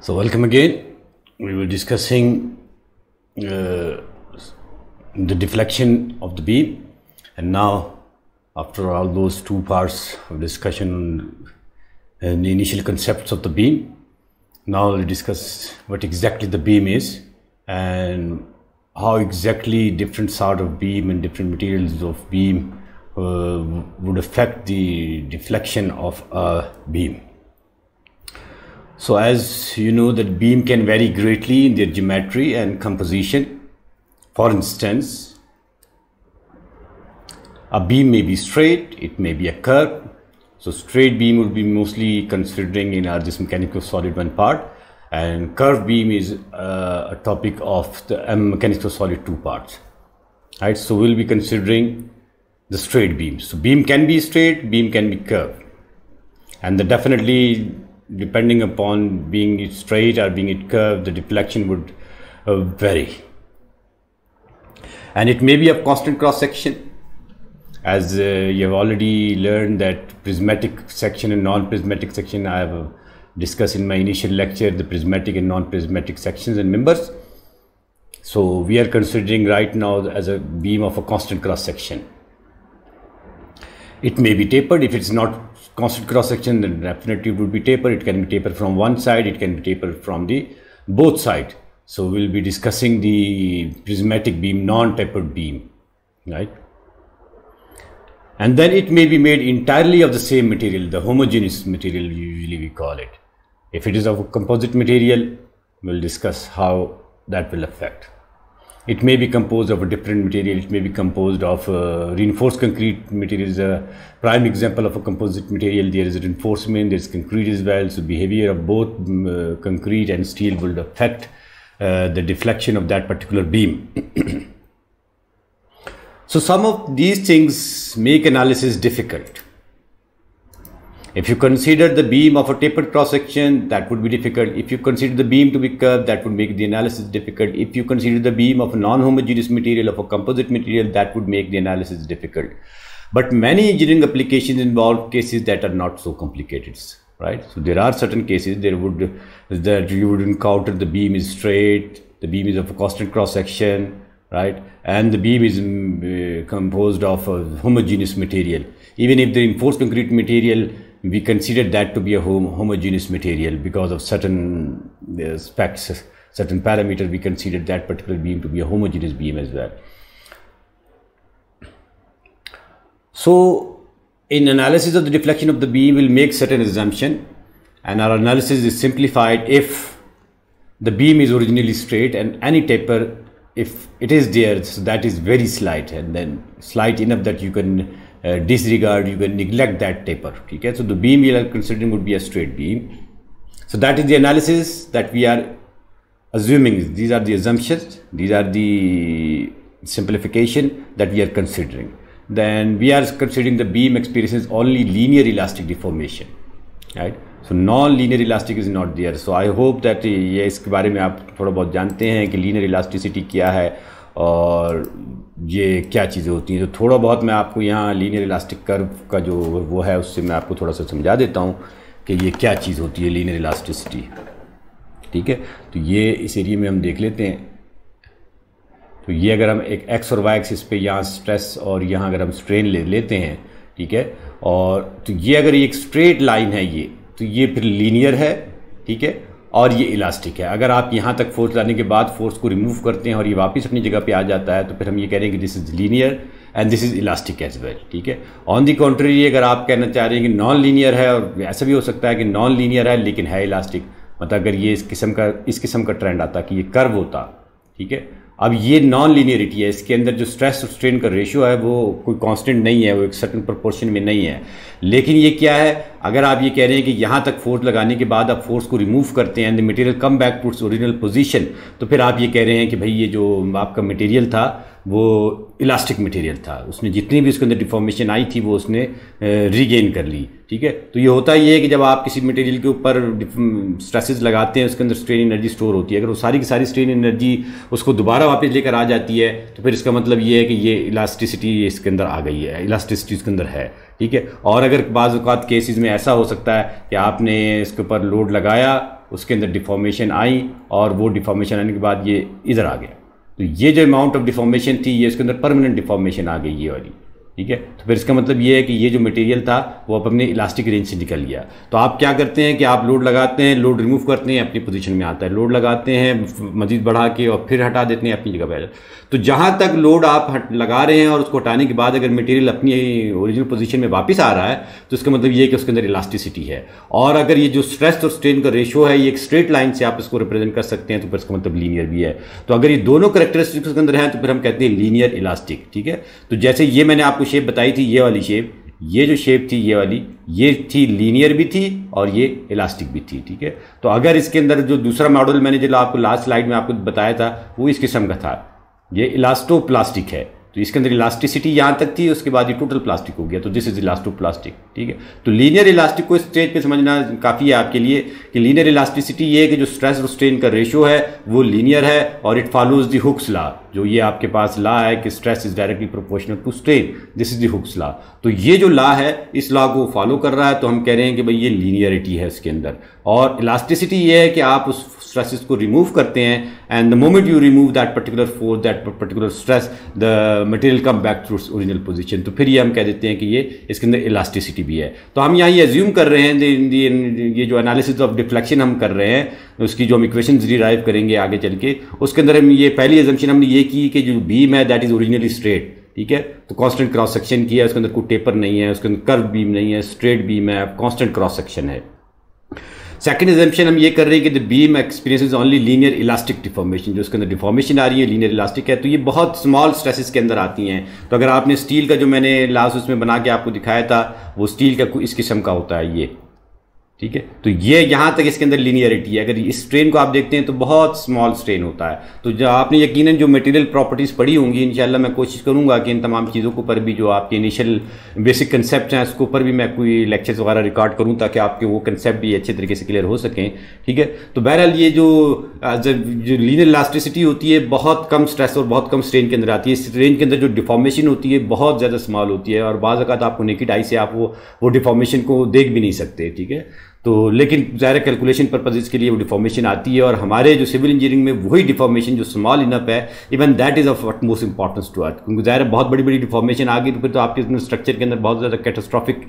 So welcome again. We were discussing the deflection of the beam, and now after all those two parts of discussion and the initial concepts of the beam, now we'll discuss what exactly the beam is and how exactly different sort of beam and different materials of beam would affect the deflection of a beam. So as you know, that beam can vary greatly in their geometry and composition. For instance, a beam may be straight, it may be a curve. So straight beam would be mostly considering in our this mechanics of solid one part, and curved beam is a topic of the mechanics of solid two parts. Right, so we'll be considering the straight beam. So beam can be straight, beam can be curved, and definitely depending upon being it straight or being it curved, the deflection would vary. And it may be of constant cross section, as you have already learned that prismatic section and non-prismatic section I have discussed in my initial lecture, the prismatic and non-prismatic sections and members. So we are considering right now as a beam of a constant cross section. It may be tapered. If it's not constant cross section, then definitely it would be tapered. It can be tapered from one side, it can be tapered from the both sides. So we'll be discussing the prismatic beam, non-tapered beam, right? And then it may be made entirely of the same material, the homogeneous material usually we call it. If it is of a composite material, we'll discuss how that will affect. It may be composed of a different material. It may be composed of reinforced concrete material. Is a prime example of a composite material. There is a reinforcement, there is concrete as well. So behavior of both concrete and steel will affect the deflection of that particular beam. So some of these things make analysis difficult. If you consider the beam of a tapered cross section, that would be difficult. If you consider the beam to be curved, that would make the analysis difficult. If you consider the beam of a non-homogeneous material, of a composite material, that would make the analysis difficult. But many engineering applications involve cases that are not so complicated, right? So there are certain cases that you would encounter the beam is straight, the beam is of a constant cross section, right? And the beam is composed of a homogeneous material. Even if the reinforced concrete material, we consider that to be a homogeneous material because of certain specs, certain parameters, we consider that particular beam to be a homogeneous beam as well. So in analysis of the deflection of the beam, we'll make certain assumption, and our analysis is simplified if the beam is originally straight and any taper, if it is there, so that is very slight, and then slight enough that you can disregard, you can neglect that taper. Okay, so the beam we are considering would be a straight beam. So that is the analysis that we are assuming. These are the assumptions, these are the simplification that we are considering. Then we are considering the beam experiences only linear elastic deformation, right? So non-linear elastic is not there. So I hope that ये इसके बारे में आप थोड़ा बहुत जानते हैं कि linear elasticity क्या है और ये क्या चीज़ें होती हैं। तो थोड़ा बहुत मैं आपको यहाँ लीनियर इलास्टिक कर्व का जो वो है उससे मैं आपको थोड़ा सा समझा देता हूँ कि ये क्या चीज़ होती है लीनियर इलास्टिसिटी। ठीक है, तो ये इस एरिया में हम देख लेते हैं। तो ये अगर हम एक एक्स और वाई एक्सिस पे यहाँ स्ट्रेस और यहाँ अगर हम स्ट्रेन ले लेते हैं, ठीक है, और तो ये अगर ये एक स्ट्रेट लाइन है ये, तो ये फिर लीनियर है, ठीक है, और ये इलास्टिक है। अगर आप यहाँ तक फोर्स लाने के बाद फोर्स को रिमूव करते हैं और ये वापस अपनी जगह पे आ जाता है, तो फिर हम ये कह रहे हैं कि this is linear and this is elastic as well. ठीक है, ऑन दी कॉन्ट्ररी अगर आप कहना चाह रहे हैं कि नॉन लीनियर है, और ऐसा भी हो सकता है कि नॉन लीनियर है लेकिन है इलास्टिक, मतलब अगर ये इस किस्म का ट्रेंड आता कि ये कर्व होता, ठीक है। अब ये नॉन लीनियरिटी है, इसके अंदर जो स्ट्रेस और स्ट्रेन का रेशियो है वो कोई कांस्टेंट नहीं है, वो एक सर्टेन प्रोपोर्शन में नहीं है। लेकिन ये क्या है, अगर आप ये कह रहे हैं कि यहाँ तक फोर्स लगाने के बाद आप फोर्स को रिमूव करते हैं and the material come back to its original position, तो फिर आप ये कह रहे हैं कि भाई ये जो आपका मटेरियल था वो इलास्टिक मटेरियल था, उसने जितनी भी उसके अंदर डिफॉर्मेशन आई थी वो उसने रीगेन कर ली। ठीक है, तो ये होता ही है कि जब आप किसी मटेरियल के ऊपर स्ट्रेसेस लगाते हैं, उसके अंदर स्ट्रेन एनर्जी स्टोर होती है। अगर वो सारी की सारी स्ट्रेन एनर्जी उसको दोबारा वापस लेकर आ जाती है, तो फिर इसका मतलब ये है कि ये इलास्टिसिटी इसके अंदर आ गई है, इलास्टिसिटी इसके अंदर है। ठीक है, और अगर बाज़ औक़ात केसेस में ऐसा हो सकता है कि आपने इसके ऊपर लोड लगाया उसके अंदर डिफॉर्मेशन आई और वो डिफॉर्मेशन आने के बाद ये इधर आ गया। तो ये जो अमाउंट ऑफ डिफॉर्मेशन थी ये इसके अंदर परमानेंट डिफॉर्मेशन आ गई ये वाली, ठीक है। तो फिर इसका मतलब ये है कि ये जो मटेरियल था वो अब अपने इलास्टिक रेंज से निकल गया। तो आप क्या करते हैं कि आप लोड लगाते हैं, लोड रिमूव करते हैं, अपनी पोजीशन में आता है, लोड लगाते हैं मजीद बढ़ा के और फिर हटा देते हैं, अपनी जगह पे आ जाता है। तो जहाँ तक लोड आप लगा रहे हैं और उसको हटाने के बाद अगर मटेरियल अपनी ओरिजिनल पोजीशन में वापस आ रहा है तो इसका मतलब ये है कि उसके अंदर इलास्टिसिटी है। और अगर ये जो स्ट्रेस और स्ट्रेन का रेशियो है ये एक स्ट्रेट लाइन से आप इसको रिप्रेजेंट कर सकते हैं तो फिर इसका मतलब लीनियर भी है। तो अगर ये दोनों कैरेक्टरिस्टिक्स के अंदर हैं तो फिर हम कहते हैं लीनियर इलास्टिक, ठीक है। तो जैसे ये मैंने आपको शेप बताई थी, ये वाली शेप, ये जो शेप थी ये वाली, ये थी लीनियर भी थी और ये इलास्टिक भी थी, ठीक है। तो अगर इसके अंदर जो दूसरा मॉडल मैंने जो आपको लास्ट स्लाइड में आपको बताया था वो इस किस्म का था, ये इलास्टोप्लास्टिक है। तो इसके अंदर इलास्टिसिटी यहाँ तक थी, उसके बाद ये टोटल प्लास्टिक हो गया, तो दिस इज इलास्टोप्लास्टिक, ठीक है। तो लीनियर इलास्टिक को इस स्टेज पे समझना काफ़ी है आपके लिए कि लीनियर इलास्टिसिटी ये है कि जो स्ट्रेस और स्ट्रेन का रेशियो है वो लीनियर है और it follows the Hooke's law. जो ये आपके पास लॉ है कि stress is directly proportional to strain, this is the Hooke's law. तो ये जो लॉ है इस लॉ को फॉलो कर रहा है, तो हम कह रहे हैं कि भाई ये लीनियरिटी है इसके अंदर। और इलास्टिसिटी ये है कि आप उस स्ट्रेसेस को रिमूव करते हैं and the moment you remove that particular force, that particular stress, the material come back to its original position. तो फिर ये हम कह देते हैं कि ये इसके अंदर इलास्टिसिटी भी है। तो हम यहाँ ये एज्यूम कर रहे हैं, ये जो एनालिसिस ऑफ डिफ्लेक्शन हम कर रहे हैं उसकी जो हम इक्वेशंस डिराइव करेंगे आगे चल के, उसके अंदर हम ये पहली एजम्पशन हमने ये की कि जो बीम है दैट इज ओरिजिनली स्ट्रेट, ठीक है। तो कांस्टेंट क्रॉस सेक्शन किया, उसके अंदर कोई टेपर नहीं है, उसके अंदर कर्व बीम नहीं है, स्ट्रेट बीम है, कांस्टेंट क्रॉस सेक्शन है। सेकंड एजम्पशन हम ये कर रहे हैं कि the beam experiences only linear elastic deformation, जो उसके अंदर डिफॉर्मेशन आ रही है लीनियर इलास्टिक है। तो ये बहुत स्मॉल स्ट्रेसेस के अंदर आती हैं। तो अगर आपने स्टील का जो मैंने लास्ट उसमें बना के आपको दिखाया था वो स्टील का इस किस्म का होता है ये, ठीक है। तो ये यहाँ तक इसके अंदर लीनियरिटी है। अगर इस स्ट्रेन को आप देखते हैं तो बहुत स्मॉल स्ट्रेन होता है। तो जो आपने यकीनन जो मटेरियल प्रॉपर्टीज़ पढ़ी होंगी, इंशाल्लाह मैं कोशिश करूँगा कि इन तमाम चीज़ों के ऊपर भी जो आपके इनिशियल बेसिक कंसेप्ट हैं उसके ऊपर भी मैं कोई लेक्चर्स वगैरह रिकॉर्ड करूँ ताकि आपके वो कंसेप्ट भी अच्छे तरीके से क्लियर हो सकें, ठीक है। तो बहरहाल ये जो लीनियर इलास्टिसिटी होती है बहुत कम स्ट्रेस और बहुत कम स्ट्रेन के अंदर आती है। इस रेंज के अंदर जो डिफॉर्मेशन होती है बहुत ज़्यादा स्मॉल होती है और बाज़ औक़ात आपको नेकेड आई से आप वो डिफॉर्मेशन को देख भी नहीं सकते, ठीक है। तो लेकिन ज़ाहिर कैलकुलेशन पर्पजेज़ के लिए वो डिफॉर्मेशन आती है और हमारे जो सिविल इंजीनियरिंग में वही डिफॉर्मेशन जो स्मॉल इनफ है, even that is of utmost importance to earth, क्योंकि ज़ाहिर बहुत बड़ी बड़ी डिफॉर्मेशन आ गई तो फिर तो आपके स्ट्रक्चर के अंदर बहुत ज़्यादा कैटास्ट्रॉफिक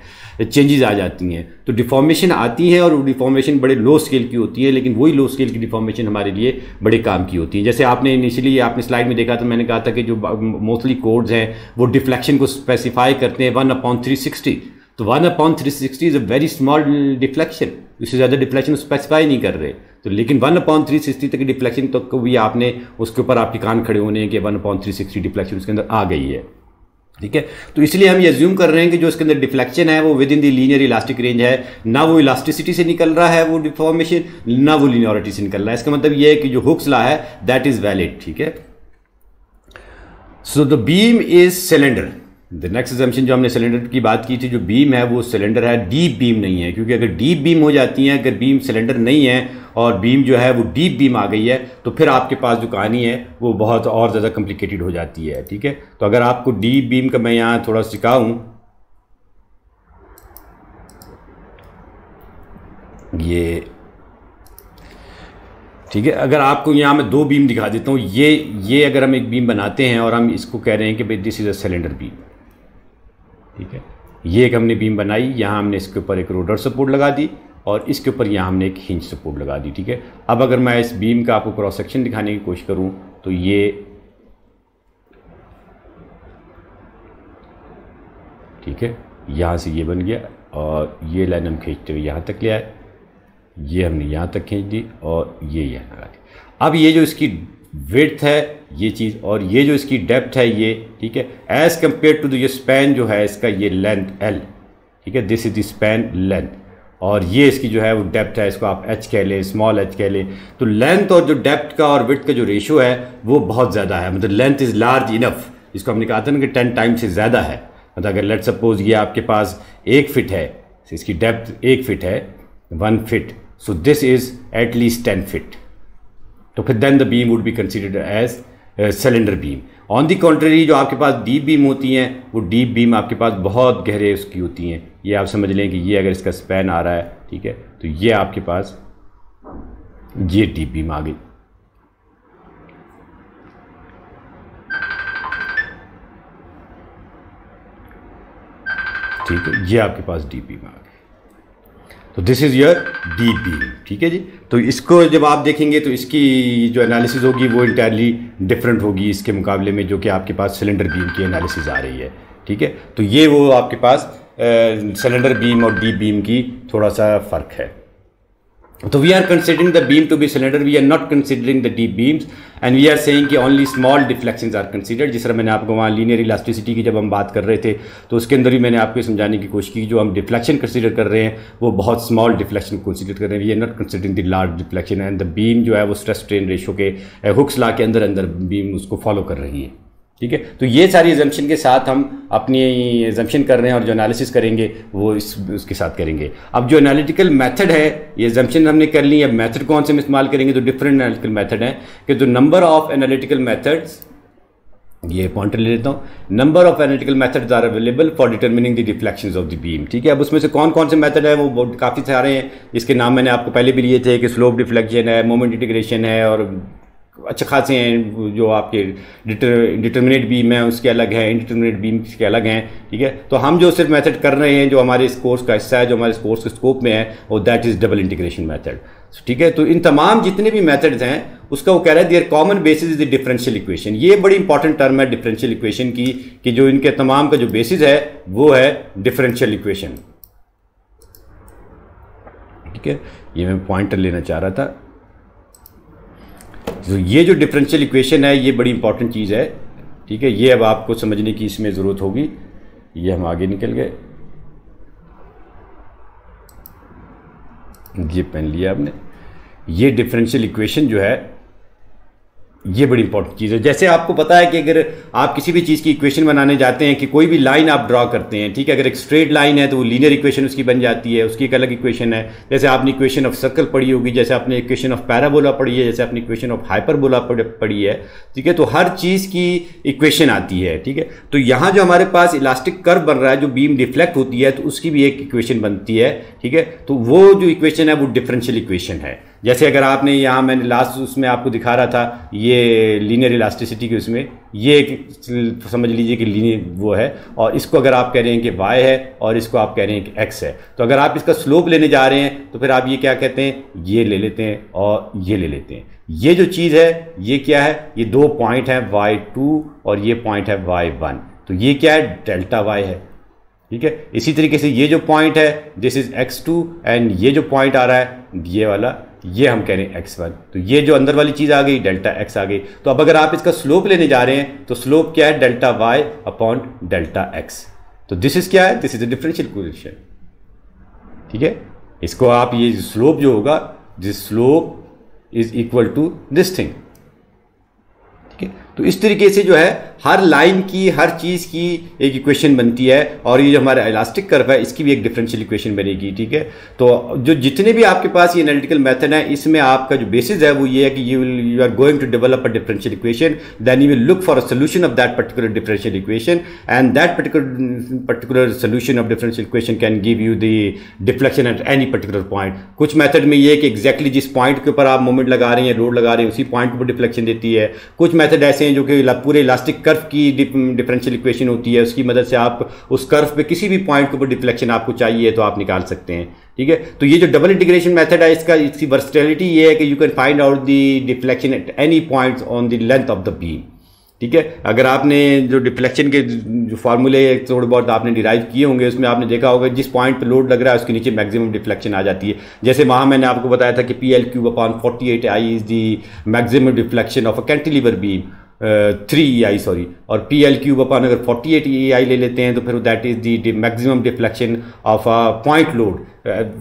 चेंजेस आ जाती हैं। तो डिफॉर्मेशन आती है और वो डिफॉर्मेशन बड़े लो स्केल की होती है, लेकिन वही लो स्केल की डिफॉर्मेशन हमारे लिए बड़े काम की होती है। जैसे आपने इनिशियली आपने स्लाइड में देखा तो मैंने कहा था कि जो मोस्टली कोड्स हैं वो डिफ्लेक्शन को स्पेसिफाई करते हैं 1/360। तो 1/360 is a very small deflection, इससे ज़्यादा डिफ्लेक्शन स्पेसिफाई नहीं कर रहे। तो लेकिन 1/360 तक की डिफ्लेक्शन तक भी आपने उसके ऊपर आपके कान खड़े होने हैं कि 1/360 डिफ्लेक्शन उसके अंदर आ गई है, ठीक है। तो इसलिए हम ये अज्यूम कर रहे हैं कि जो इसके अंदर डिफ्लेक्शन है वो with in the linear elastic range है, ना वो इलास्टिसिटी से निकल रहा है वो डिफॉर्मेशन, ना वो लीनियरिटी से निकल रहा है। इसका मतलब ये है कि जो हुक्स लॉ है दैट इज वैलिड, ठीक है। So the beam is cylinder. The next exemption जो हमने सिलेंडर की बात की थी, जो बीम है वो सिलेंडर है, डीप बीम नहीं है। क्योंकि अगर डीप बीम हो जाती है, अगर बीम सिलेंडर नहीं है और बीम जो है वो डीप बीम आ गई है तो फिर आपके पास जो कहानी है वो बहुत और ज़्यादा कॉम्प्लिकेटेड हो जाती है, ठीक है। तो अगर आपको डीप बीम का मैं यहाँ थोड़ा सिखाऊँ, ये ठीक है। अगर आपको यहाँ मैं दो बीम दिखा देता हूँ, ये अगर हम एक बीम बनाते हैं और हम इसको कह रहे हैं कि भाई this is a cylinder beam, ठीक है। ये एक हमने बीम बनाई, यहाँ हमने इसके ऊपर एक रोडर सपोर्ट लगा दी और इसके ऊपर यहाँ हमने एक हिंज सपोर्ट लगा दी, ठीक है। अब अगर मैं इस बीम का आपको क्रॉस सेक्शन दिखाने की कोशिश करूँ तो ये ठीक है, यहाँ से ये बन गया और ये लाइन हम खींचते हुए यहाँ तक ले आए, ये हमने यहाँ तक खींच दी और ये यहाँ लगा दी। अब ये जो इसकी विड्थ है ये चीज़ और ये जो इसकी डेप्थ है ये, ठीक है, एज कम्पेयर टू द ये स्पैन जो है इसका ये लेंथ एल, ठीक है, this is the span length और ये इसकी जो है वो डेप्थ है, इसको आप एच कह लें, स्मॉल एच कह लें। तो लेंथ और जो डेप्थ का और विड्थ का जो रेशियो है वो बहुत ज़्यादा है, मतलब लेंथ इज़ लार्ज इनफ, इसको हमने कहा था ना कि 10 टाइम्स से ज़्यादा है। मतलब अगर लेट सपोज ये आपके पास 1 फीट है, इसकी डेप्थ 1 फीट है, 1 feet, so this is at least 10 feet. तो फिर then the beam would be considered as cylinder beam. On the contrary जो आपके पास डीप बीम होती हैं वो डीप बीम आपके पास बहुत गहरे उसकी होती हैं। ये आप समझ लें कि ये अगर इसका स्पैन आ रहा है, ठीक है, तो ये आपके पास ये डी बीम आ गई। ठीक है, ये आपके पास डी बीम आ गई। तो this is your D beam. ठीक है जी। तो इसको जब आप देखेंगे तो इसकी जो एनालिसिस होगी वो इंटायरली डिफरेंट होगी इसके मुकाबले में जो कि आपके पास सिलेंडर बीम की एनालिसिस आ रही है। ठीक है, तो ये वो आपके पास सिलेंडर बीम और डी बीम की थोड़ा सा फ़र्क है। तो we are considering the beam to be cylinder, we are not considering the deep beams, and we are saying कि only small deflections are considered. जिस तरह मैंने आपको वहाँ लीनियर इलास्टिसिटी की जब हम बात कर रहे थे तो उसके अंदर भी मैंने आपको समझाने की कोशिश की, जो हम डिफ्लेक्शन कंसिडर कर रहे हैं वो बहुत स्मॉल डिफ्लेक्शन कंसिडर कर रहे हैं। We are not considering the large deflection, and the beam जो है वो स्ट्रेस स्ट्रेन रेशो के हुक्स लॉ के अंदर अंदर बीम उसको फॉलो कर रही है। ठीक है, तो ये सारी एजम्पशन के साथ हम अपनी एजम्पशन कर रहे हैं और जो एनालिसिस करेंगे वो उसके साथ करेंगे। अब जो एनालिटिकल मेथड है, ये एजम्पशन हमने कर ली, अब मेथड कौन से हम इस्तेमाल करेंगे, तो डिफरेंट एनालिटिकल मेथड हैं कि जो नंबर ऑफ एनालिटिकल मेथड्स, ये पॉइंटर ले लेता हूँ, number of analytical methods are available for determining the deflections of the beam. ठीक है, अब उसमें से कौन कौन से मेथड है वो काफ़ी सारे हैं, जिसके नाम मैंने आपको पहले भी लिए थे कि स्लोप डिफ्लेक्शन है, मोमेंट इंटीग्रेशन है, और अच्छे खासे हैं। जो आपके डिटर्मिनेट बीम है उसके अलग है, इंडिटर्मिनेट बीम के अलग हैं। ठीक है, तो हम जो सिर्फ मेथड कर रहे हैं जो हमारे इस कोर्स का हिस्सा है, जो हमारे कोर्स के स्कोप में है, और that is double integration method. ठीक है, तो इन तमाम जितने भी मेथड्स हैं उसका वो कह रहा है their common basis is the differential equation. ये बड़ी इंपॉर्टेंट टर्म है डिफरेंशियल इक्वेशन की, कि जो इनके तमाम का जो बेसिस है वो है डिफरेंशियल इक्वेशन। ठीक है, ये मैं पॉइंटर लेना चाह रहा था। तो ये जो डिफरेंशियल इक्वेशन है ये बड़ी इंपॉर्टेंट चीज़ है। ठीक है, ये अब आपको समझने की इसमें ज़रूरत होगी। ये हम आगे निकल गए, ये पेन लिया आपने। ये डिफरेंशियल इक्वेशन जो है ये बड़ी इंपॉर्टेंट चीज़ है। जैसे आपको पता है कि अगर आप किसी भी चीज़ की इक्वेशन बनाने जाते हैं, कि कोई भी लाइन आप ड्रॉ करते हैं, ठीक है, अगर एक स्ट्रेट लाइन है तो वो लीनियर इक्वेशन उसकी बन जाती है, उसकी एक अलग इक्वेशन है। जैसे आपने इक्वेशन ऑफ सर्कल पढ़ी होगी, जैसे आपने इक्वेशन ऑफ पैराबोला पढ़ी है, जैसे आपने इक्वेशन ऑफ हाइपरबोला पढ़ी है। ठीक है, तो हर चीज़ की इक्वेशन आती है। ठीक है, तो यहाँ जो हमारे पास इलास्टिक कर्व बन रहा है, जो बीम डिफ्लेक्ट होती है, तो उसकी भी एक इक्वेशन बनती है। ठीक है, तो वो जो इक्वेशन है वो डिफरेंशियल इक्वेशन है। जैसे अगर आपने यहाँ मैंने लास्ट उसमें आपको दिखा रहा था, ये लीनियर इलास्टिसिटी के उसमें ये समझ लीजिए कि लीनियर वो है, और इसको अगर आप कह रहे हैं कि y है और इसको आप कह रहे हैं कि x है, तो अगर आप इसका स्लोप लेने जा रहे हैं तो फिर आप ये क्या कहते हैं, ये ले लेते हैं और ये ले लेते हैं। ये जो चीज़ है ये क्या है, ये दो पॉइंट है y2 और ये पॉइंट है y1, तो ये क्या है, डेल्टा y है। ठीक है, इसी तरीके से ये जो पॉइंट है दिस इज x2, एंड ये जो पॉइंट आ रहा है ये वाला, ये हम कह रहे हैं x1, तो ये जो अंदर वाली चीज़ आ गई डेल्टा x आ गई। तो अब अगर आप इसका स्लोप लेने जा रहे हैं तो स्लोप क्या है, delta y upon delta x। तो दिस इज क्या है, this is the differential equation. ठीक है, इसको आप ये स्लोप जो होगा, this slope is equal to this thing. ठीक है, तो इस तरीके से जो है हर लाइन की, हर चीज़ की एक इक्वेशन बनती है, और ये जो हमारा इलास्टिक कर्व है इसकी भी एक डिफरेंशियल इक्वेशन बनेगी। ठीक है, तो जो जितने भी आपके पास ये एनालिटिकल मेथड है, इसमें आपका जो बेसिस है वो ये है कि you are going to develop a differential equation, then you will look for a solution of that particular differential equation, and that particular solution of differential equation can give you the deflection at any particular point. कुछ method में ये है कि exactly जिस point के ऊपर आप moment लगा रहे हैं, लोड लगा रहे हैं, उसी पॉइंट के ऊपर डिफ्लेक्शन देती है। कुछ मेथड ऐसे हैं जो कि पूरे इलास्टिक कर्व की डिफरेंशियल इक्वेशन होती है, उसकी मदद से आप उस कर्व पे किसी भी पॉइंट के ऊपर डिफ्लेक्शन आपको चाहिए तो आप निकाल सकते हैं। ठीक है, तो ये जो डबल इंटीग्रेशन मेथड है इसकी वर्सटिलिटी ये है कि you can find out the deflection at any point on the length of the beam. ठीक है, अगर आपने जो डिफ्लेक्शन के जो फार्मूले थोड़े बहुत आपने डिराइव किए होंगे, उसमें आपने देखा होगा जिस पॉइंट पे लोड लग रहा है उसके नीचे मैक्सिमम डिफ्लेक्शन आ जाती है। जैसे वहाँ मैंने आपको बताया था कि PL3/48I is the maximum deflection of a cantilever beam, 3EI sorry, और PL3 अगर 48EI ले लेते हैं तो फिर that is the maximum deflection of a point load,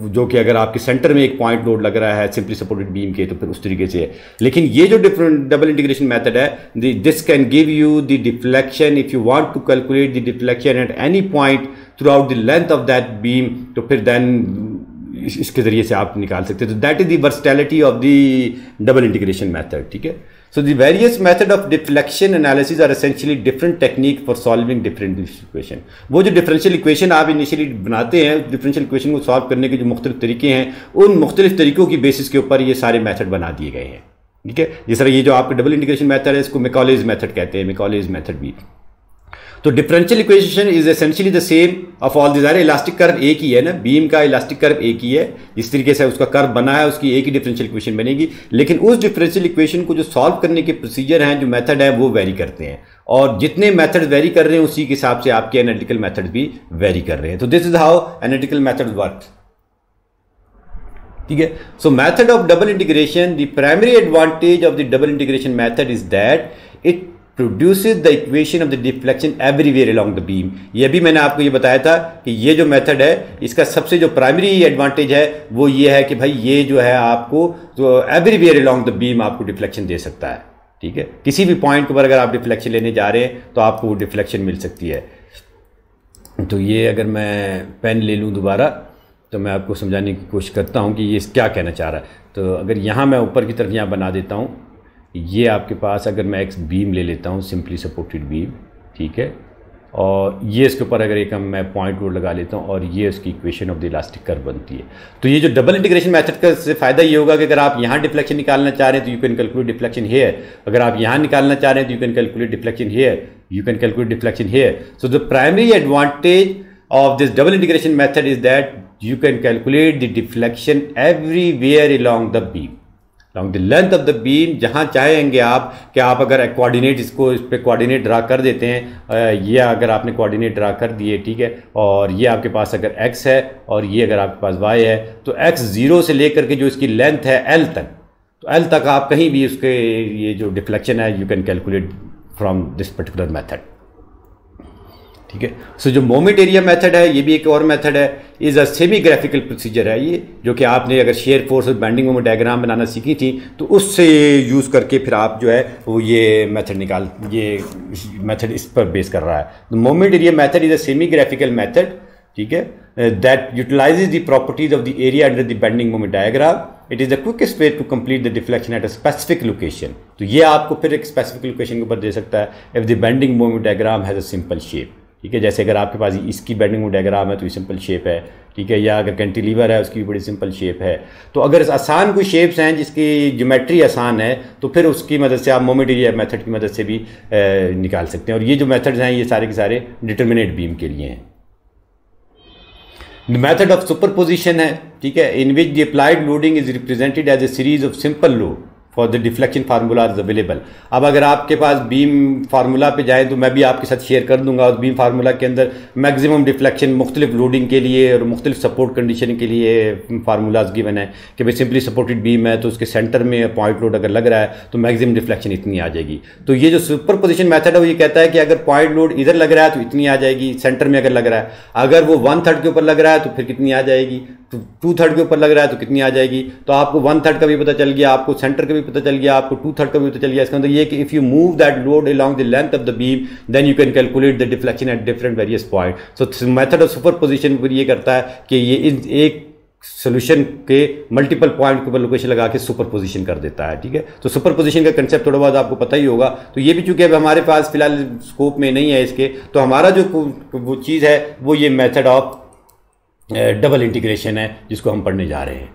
जो कि अगर आपके सेंटर में एक पॉइंट लोड लग रहा है सिंपली सपोर्टेड बीम के, तो फिर उस तरीके से है। लेकिन ये जो डबल इंटीग्रेशन मेथड है, this can give you the deflection if you want to calculate the deflection at any point throughout the length of that beam, तो फिर देन इसके जरिए से आप निकाल सकते हैं। तो that is the versatility of the double integration method. ठीक है, So the various method of deflection analysis are essentially different technique for solving differential equation. वो जो differential equation आप initially बनाते हैं, differential equation को solve करने के जो मुख्तलिफ तरीके हैं, उन मुख्तलिफ तरीकों की बेसिस के ऊपर ये सारे मेथड बना दिए गए हैं, ठीक है। जिस तरह ये जो आपके डबल इंटीग्रेशन मेथड है, इसको मैकॉलेज मेथड कहते हैं, मैकॉलेज मेथड भी। तो differential equation is essentially the same of all this. Elastic curve एक ही है ना, बीम का इलास्टिक कर्व एक ही है, जिस तरीके से उसका कर्व बना है उसकी एक ही डिफरेंशियल इक्वेशन बनेगी, लेकिन उस डिफरेंशियल इक्वेशन को जो सॉल्व करने के प्रोसीजर हैं, जो मेथड है, वो वेरी करते हैं, और जितने मेथड वेरी कर रहे हैं उसी के हिसाब से आपके एनालिटिकल मेथड भी वेरी कर रहे हैं। तो this is how analytical method work, ठीक है। सो method of double integration, the primary advantage of the double integration method is that it produces the equation of the deflection everywhere along the beam। ये भी मैंने आपको ये बताया था कि ये जो मेथड है, इसका सबसे जो प्राइमरी एडवांटेज है वो ये है कि भाई ये जो है आपको जो एवरीवेयर along the beam आपको डिफ्लेक्शन दे सकता है, ठीक है। किसी भी पॉइंट पर अगर आप डिफ्लेक्शन लेने जा रहे हैं तो आपको वो डिफ्लेक्शन मिल सकती है। तो ये अगर मैं पेन ले लूँ दोबारा तो मैं आपको समझाने की कोशिश करता हूँ कि ये क्या कहना चाह रहा है। तो अगर यहाँ मैं ऊपर की तरफ यहाँ बना देता हूँ, ये आपके पास अगर मैं एक बीम ले लेता हूँ, सिंपली सपोर्टेड बीम, ठीक है, और ये इसके ऊपर अगर एक मैं पॉइंट लोड लगा लेता हूँ और ये उसकी equation of the elastic curve बनती है। तो ये जो डबल इंटीग्रेशन मेथड का से फ़ायदा ये होगा कि अगर आप यहाँ डिफ्लेक्शन निकालना चाह रहे हैं तो you can calculate deflection here, अगर आप यहाँ निकालना चाह रहे हैं तो you can calculate deflection here, you can calculate deflection here. So the primary advantage of this double integration method is that you can calculate the deflection everywhere along the beam, along the length of the beam। जहाँ चाहेंगे आप कि आप अगर coordinate इसको इस पे coordinate draw कर देते हैं, ये अगर आपने कोऑर्डिनेट ड्रा कर दिए, ठीक है, और ये आपके पास अगर x है और ये अगर आपके पास y है, तो x 0 से लेकर के जो इसकी लेंथ है l तक, तो l तक आप कहीं भी उसके ये जो डिफ्लेक्शन है you can calculate from this particular method, ठीक है। सो जो मोमेंट एरिया मेथड है, ये भी एक और मेथड है, is a semi graphical procedure है ये, जो कि आपने अगर शेयर फोर्स और बेंडिंग मोमेंट डायग्राम बनाना सीखी थी तो उससे यूज़ करके फिर आप जो है वो ये मेथड इस पर बेस कर रहा है। The moment area method is a semi graphical method, ठीक है, that utilises the properties of the area under the bending moment diagram. It is the quickest way to complete the deflection at a specific location. तो ये आपको फिर एक specific location के ऊपर दे सकता है if the bending moment diagram has a simple shape, ठीक है। जैसे अगर आपके पास इसकी बेंडिंग मोमेंट डायग्राम है तो ये सिंपल शेप है, ठीक है, या अगर कैंटिलीवर है उसकी भी बड़ी सिंपल शेप है। तो अगर आसान कोई शेप्स हैं जिसकी ज्योमेट्री आसान है तो फिर उसकी मदद से आप मोमेंट एरिया मेथड की मदद से भी निकाल सकते हैं। और ये जो मेथड्स हैं ये सारे के सारे डिटर्मिनेट बीम के लिए हैं। मेथड ऑफ सुपरपोजिशन है, ठीक है, in which the applied loading is represented as a series of simple load for the deflection formula is available. अब अगर आपके पास बीम फार्मूला पे जाएं तो मैं भी आपके साथ शेयर कर दूंगा, उस बीम फार्मूला के अंदर मैक्सिमम डिफ्लेक्शन मुख्तलिफ लोडिंग के लिए और मुख्तलिफ सपोर्ट कंडीशन के लिए फार्मूलाज गिवन है कि भाई सिंपली सपोर्टेड बीम है तो उसके सेंटर में पॉइंट लोड अगर लग रहा है तो मैक्सिमम डिफ्लेक्शन इतनी आ जाएगी। तो ये जो सुपर पोजिशन मैथड है वो ये कहता है कि अगर पॉइंट लोड इधर लग रहा है तो इतनी आ जाएगी, सेंटर में अगर लग रहा है, अगर वो 1/3 के ऊपर लग रहा है तो फिर कितनी आ जाएगी, तो 2/3 के ऊपर लग रहा है तो कितनी आ जाएगी। तो आपको 1/3 का भी पता चल गया, आपको सेंटर का भी पता चल गया, आपको 2/3 का भी पता चल गया। इसका मतलब ये कि if you move that load along the length of the beam then you can calculate the deflection at different various point. So method of superposition ये करता है कि ये एक सोल्यूशन के मल्टीपल पॉइंट के ऊपर लोकेशन लगा के सुपरपोजिशन कर देता है, ठीक है। तो सुपरपोजिशन का कंसेप्ट थोड़ा बहुत आपको पता ही होगा। तो ये भी चूंकि अब हमारे पास फिलहाल स्कोप में नहीं है इसके, तो हमारा जो वो चीज़ है वो ये मेथड ऑफ डबल इंटीग्रेशन है जिसको हम पढ़ने जा रहे हैं।